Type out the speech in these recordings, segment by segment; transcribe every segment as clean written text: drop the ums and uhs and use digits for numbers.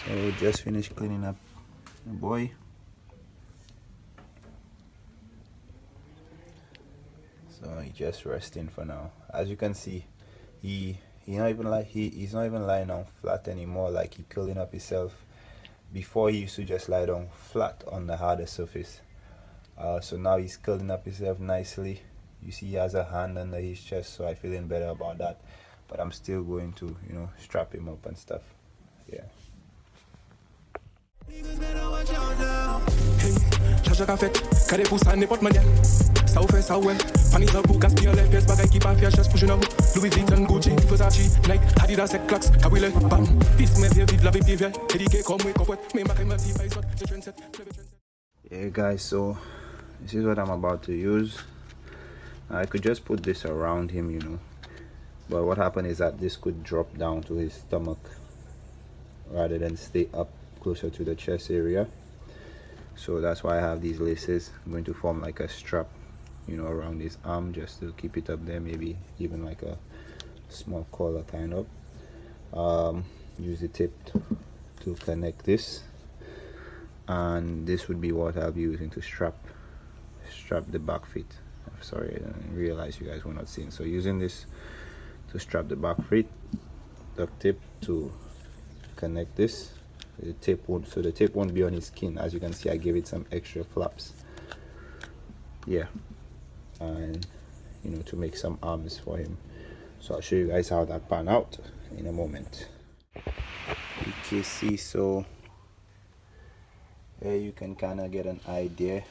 So just finished cleaning up the boy. So he's just resting for now. As you can see, he's not even lying down flat anymore like he curling up himself. Before he used to just lie down flat on the harder surface. So now he's curling up himself nicely. You see he has a hand under his chest, so I'm feeling better about that. But I'm still going to, strap him up and stuff. Yeah. Ça fait ça ouais, Fanny ça pour gaspiller les pièces, bagaille qui pas fier, chasse pour genou. Louis Vuitton, Gucci, Versace, Nike, Adidas, Clarks, Cabrile, bam. Pisse mes yeux vides, la vie vieille, éduqué comme moi, comfort, mais ma crème dit pas je trendset. Yeah guys, so this is what I'm about to use. I could just put this around him, but what happened is that this could drop down to his stomach rather than stay up closer to the chest area. So that's why I have these laces. I'm going to form like a strap, around his arm just to keep it up there, maybe even like a small collar kind of. Use the tip to connect this, and this would be what I'll be using to strap the back feet. Sorry, I didn't realize you guys were not seeing. So using this to strap the back feet, the tip to connect this. The tape won't be on his skin. As you can see, I gave it some extra flaps, yeah, and to make some arms for him. So I'll show you guys how that pan out in a moment. You can see, so here you can kind of get an idea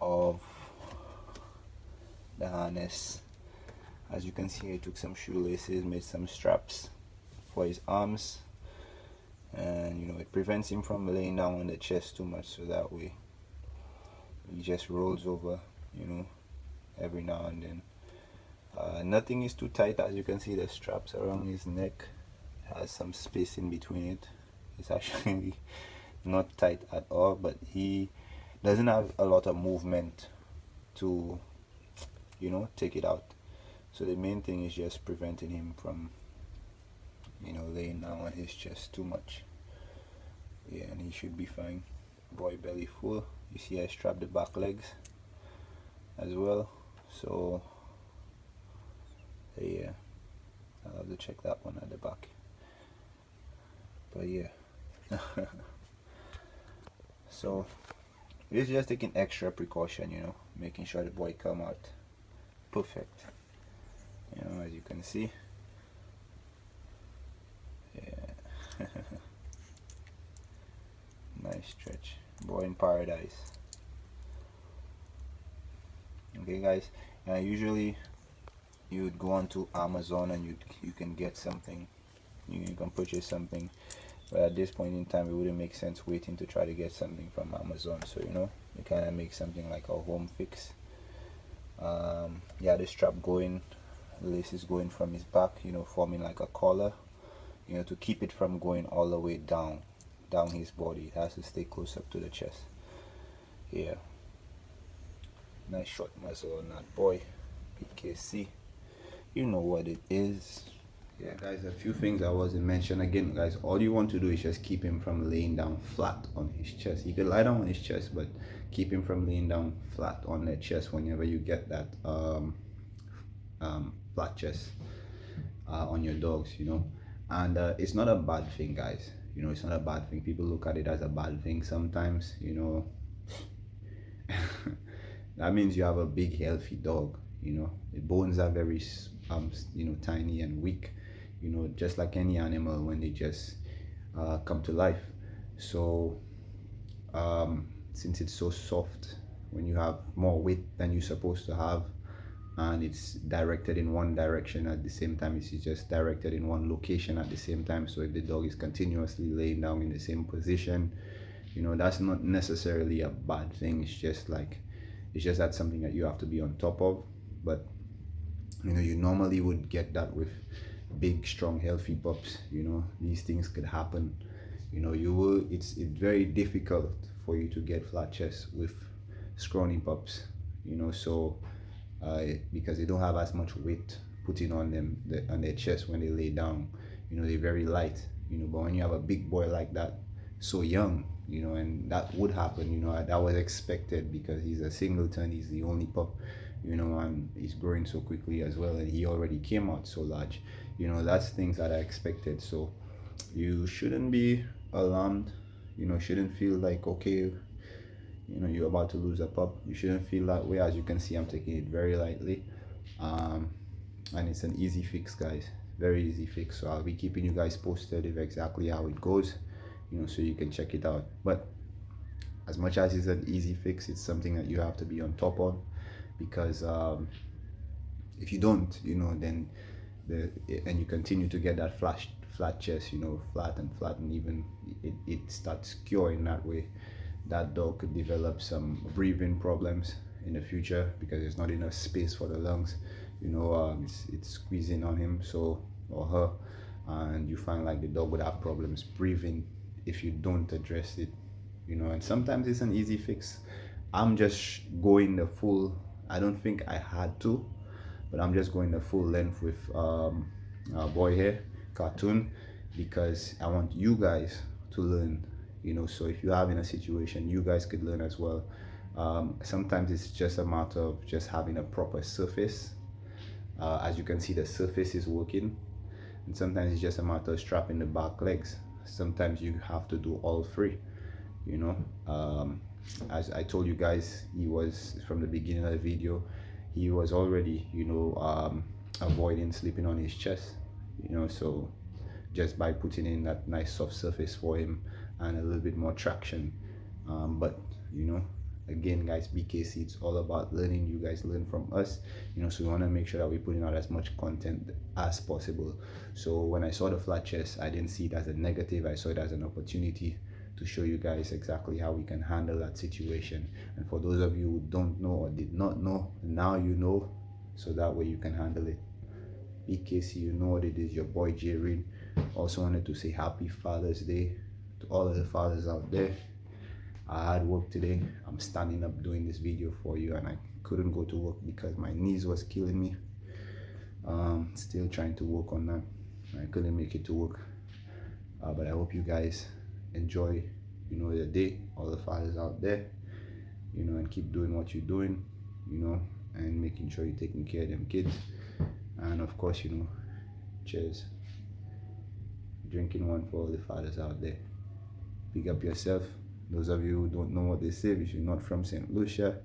of the harness. As you can see, I took some shoelaces, made some straps for his arms, and it prevents him from laying down on the chest too much, so that way he just rolls over every now and then. Nothing is too tight. As you can see, the straps around his neck has some space in between it. It's actually not tight at all, but he doesn't have a lot of movement to take it out. So the main thing is just preventing him from laying down on his chest too much. Yeah, and he should be fine. Boy belly full. You see I strapped the back legs as well, so yeah, I'll have to check that one at the back, but yeah. So it's just taking extra precaution, making sure the boy come out perfect, as you can see. Yeah. Nice stretch. Boy in paradise. Okay guys, usually you would go onto Amazon and you can get something, you can purchase something, but at this point in time it wouldn't make sense waiting to try to get something from Amazon. So you kind of make something like a home fix. Yeah, the strap going, the lace is going from his back, forming like a collar, to keep it from going all the way down his body. It has to stay close up to the chest. Yeah, nice short muzzle on that boy. PKC, you know what it is. Yeah guys, a few things I wasn't mentioned. Again guys, all you want to do is just keep him from laying down flat on his chest. You can lie down on his chest, but keep him from laying down flat on the chest whenever you get that flat chest on your dogs, and it's not a bad thing guys. It's not a bad thing. People look at it as a bad thing sometimes. That means you have a big healthy dog. The bones are very tiny and weak, just like any animal when they just come to life. So since it's so soft, when you have more weight than you're supposed to have, and it's directed in one direction at the same time, it's just directed in one location at the same time. So if the dog is continuously laying down in the same position, that's not necessarily a bad thing. It's just that's something that you have to be on top of. But you normally would get that with big, strong, healthy pups. These things could happen. It's very difficult for you to get flat chests with scrawny pups, so because they don't have as much weight putting on them on their chest when they lay down. They're very light, but when you have a big boy like that, so young, and that would happen, that was expected because he's a singleton, he's the only pup, and he's growing so quickly as well, and he already came out so large. That's things that I expected. So you shouldn't be alarmed, shouldn't feel like, okay, you're about to lose a pup. You shouldn't feel that way. As you can see, I'm taking it very lightly. um, and it's an easy fix, guys, very easy fix. So I'll be keeping you guys posted of exactly how it goes, so you can check it out. But as much as it's an easy fix, it's something that you have to be on top of, because if you don't, then and you continue to get that flat chest, flat and flat, and even it starts curing that way, that dog could develop some breathing problems in the future because there's not enough space for the lungs. It's squeezing on him, so, or her, and you find like the dog would have problems breathing if you don't address it. And sometimes it's an easy fix. I'm just going the full, I don't think I had to, but I'm just going the full length with boy hair cartoon, because I want you guys to learn. So if you're having a situation, you guys could learn as well. Sometimes it's just a matter of just having a proper surface. As you can see, the surface is working, and sometimes it's just a matter of strapping the back legs. Sometimes you have to do all three. As I told you guys, he was, from the beginning of the video, he was already avoiding sleeping on his chest, so just by putting in that nice soft surface for him and a little bit more traction. But again, guys, BKC, it's all about learning. You guys learn from us, so we want to make sure that we're putting out as much content as possible. So when I saw the flat chest, I didn't see it as a negative. I saw it as an opportunity to show you guys exactly how we can handle that situation. And for those of you who don't know or did not know, now you know, so that way you can handle it. BKC, you know what it is, your boy J Reed. Also wanted to say happy Father's Day to all of the fathers out there. I had work today. I'm standing up doing this video for you, and I couldn't go to work because my knees was killing me. Still trying to work on that. I couldn't make it to work, but I hope you guys enjoy the day, all the fathers out there, and keep doing what you're doing, and making sure you're taking care of them kids. And of course, cheers, drinking one for all the fathers out there. Pick up yourself. Those of you who don't know what they say, if you're not from St. Lucia,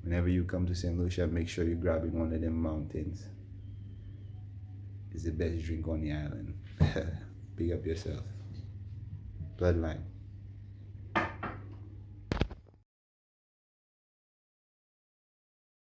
whenever you come to St. Lucia, make sure you're grabbing one of them mountains. It's the best drink on the island. Pick up yourself. Bloodline.